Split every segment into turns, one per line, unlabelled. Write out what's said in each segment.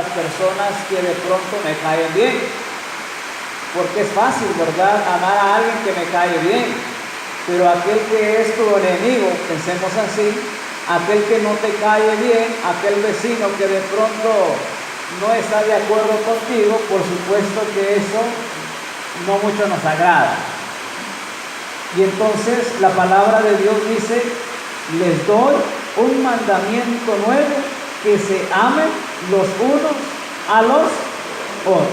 las personas que de pronto me caen bien, porque es fácil, ¿verdad?, amar a alguien que me cae bien, pero aquel que es tu enemigo, pensemos así, aquel que no te cae bien, aquel vecino que de pronto no está de acuerdo contigo, por supuesto que eso no mucho nos agrada. Y entonces la palabra de Dios dice: les doy un mandamiento nuevo, que se amen los unos a los otros.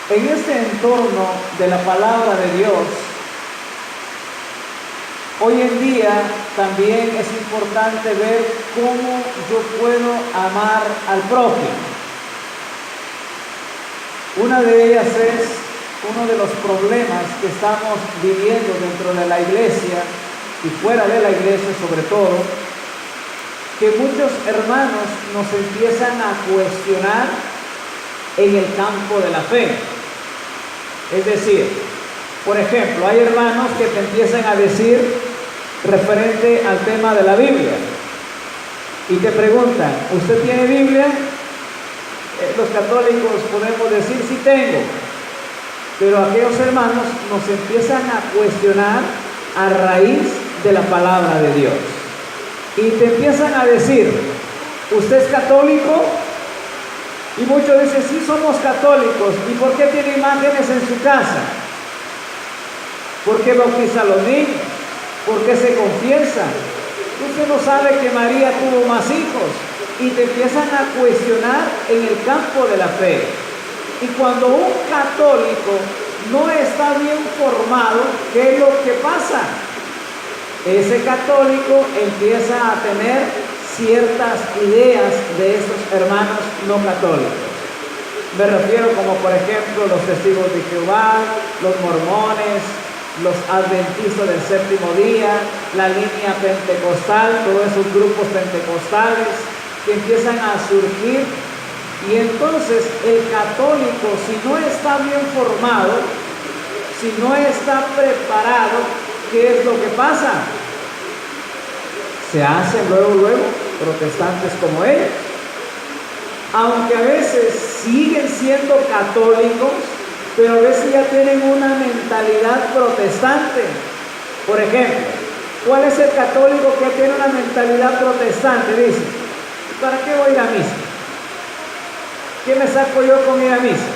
En este entorno de la palabra de Dios, hoy en día también es importante ver cómo yo puedo amar al prójimo. Una de ellas es uno de los problemas que estamos viviendo dentro de la iglesia y fuera de la iglesia sobre todo, que muchos hermanos nos empiezan a cuestionar en el campo de la fe. Es decir, por ejemplo, hay hermanos que te empiezan a decir referente al tema de la Biblia y te preguntan: ¿usted tiene Biblia? Los católicos podemos decir: sí tengo. Pero aquellos hermanos nos empiezan a cuestionar a raíz de la palabra de Dios. Y te empiezan a decir: ¿usted es católico? Y muchos dicen: sí, somos católicos. ¿Y por qué tiene imágenes en su casa? ¿Por qué bautiza a los niños? ¿Por qué se confiesa? Usted no sabe que María tuvo más hijos. Y te empiezan a cuestionar en el campo de la fe. Y cuando un católico no está bien formado, ¿qué es lo que pasa? Ese católico empieza a tener ciertas ideas de estos hermanos no católicos. Me refiero como por ejemplo los testigos de Jehová, los mormones, los adventistas del séptimo día, la línea pentecostal, todos esos grupos pentecostales que empiezan a surgir. Y entonces el católico, si no está bien formado, si no está preparado, ¿qué es lo que pasa? Se hacen luego protestantes como ellos. Aunque a veces siguen siendo católicos, pero a veces ya tienen una mentalidad protestante. Por ejemplo, ¿cuál es el católico que tiene una mentalidad protestante? Dice: ¿para qué voy a ir a misa? ¿Qué me saco yo con ir a misa?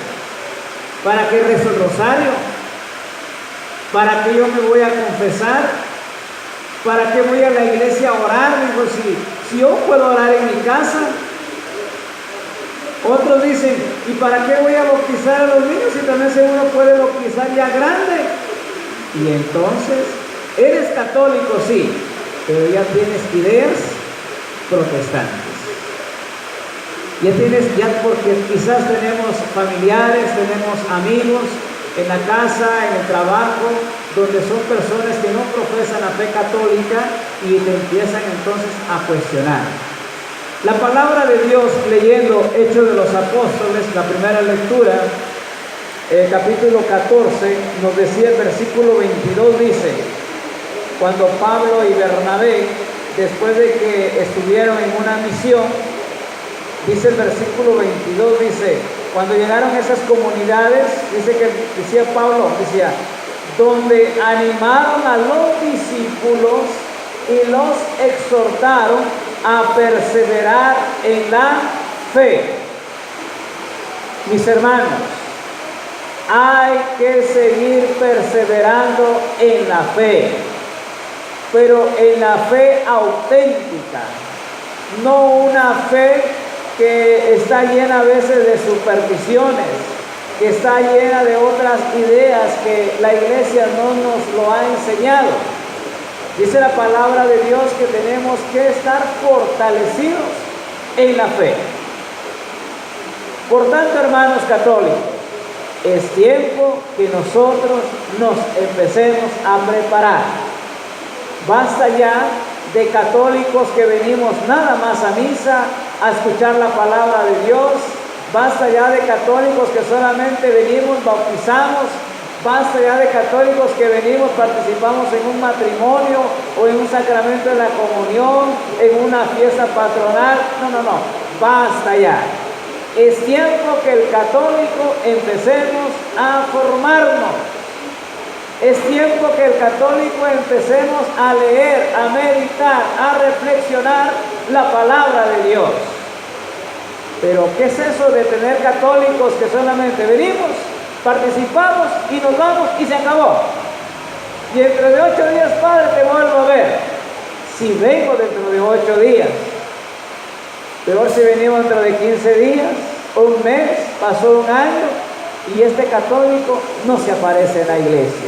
¿Para qué rezo el rosario? ¿Para qué yo me voy a confesar? ¿Para qué voy a la iglesia a orar? Digo, si yo puedo orar en mi casa. Otros dicen: ¿y para qué voy a bautizar a los niños si también uno puede bautizar ya grande? Y entonces, eres católico, sí, pero ya tienes ideas protestantes. Ya porque quizás tenemos familiares, tenemos amigos en la casa, en el trabajo, donde son personas que no profesan la fe católica y te empiezan entonces a cuestionar. La palabra de Dios, leyendo Hechos de los Apóstoles, la primera lectura, capítulo 14, nos decía el versículo 22, dice: cuando Pablo y Bernabé, después de que estuvieron en una misión, dice el versículo 22, dice: cuando llegaron a esas comunidades, decía Pablo, decía, donde animaron a los discípulos y los exhortaron a perseverar en la fe. Mis hermanos, hay que seguir perseverando en la fe, pero en la fe auténtica, no una fe que está llena a veces de supersticiones, que está llena de otras ideas que la iglesia no nos lo ha enseñado. Dice la palabra de Dios que tenemos que estar fortalecidos en la fe. Por tanto, hermanos católicos, es tiempo que nosotros nos empecemos a preparar. Basta ya de católicos que venimos nada más a misa, a escuchar la palabra de Dios. Basta ya de católicos que solamente venimos, bautizamos Basta ya de católicos que venimos, participamos en un matrimonio o en un sacramento de la comunión, en una fiesta patronal. No, basta ya. Es tiempo que el católico empecemos a formarnos. Es tiempo que el católico empecemos a leer, a meditar, a reflexionar la palabra de Dios. Pero ¿qué es eso de tener católicos que solamente venimos, participamos y nos vamos y se acabó? Y dentro de 8 días, Padre, te vuelvo a ver. Si vengo dentro de 8 días, peor si venimos dentro de 15 días, un mes, pasó un año y este católico no se aparece en la iglesia.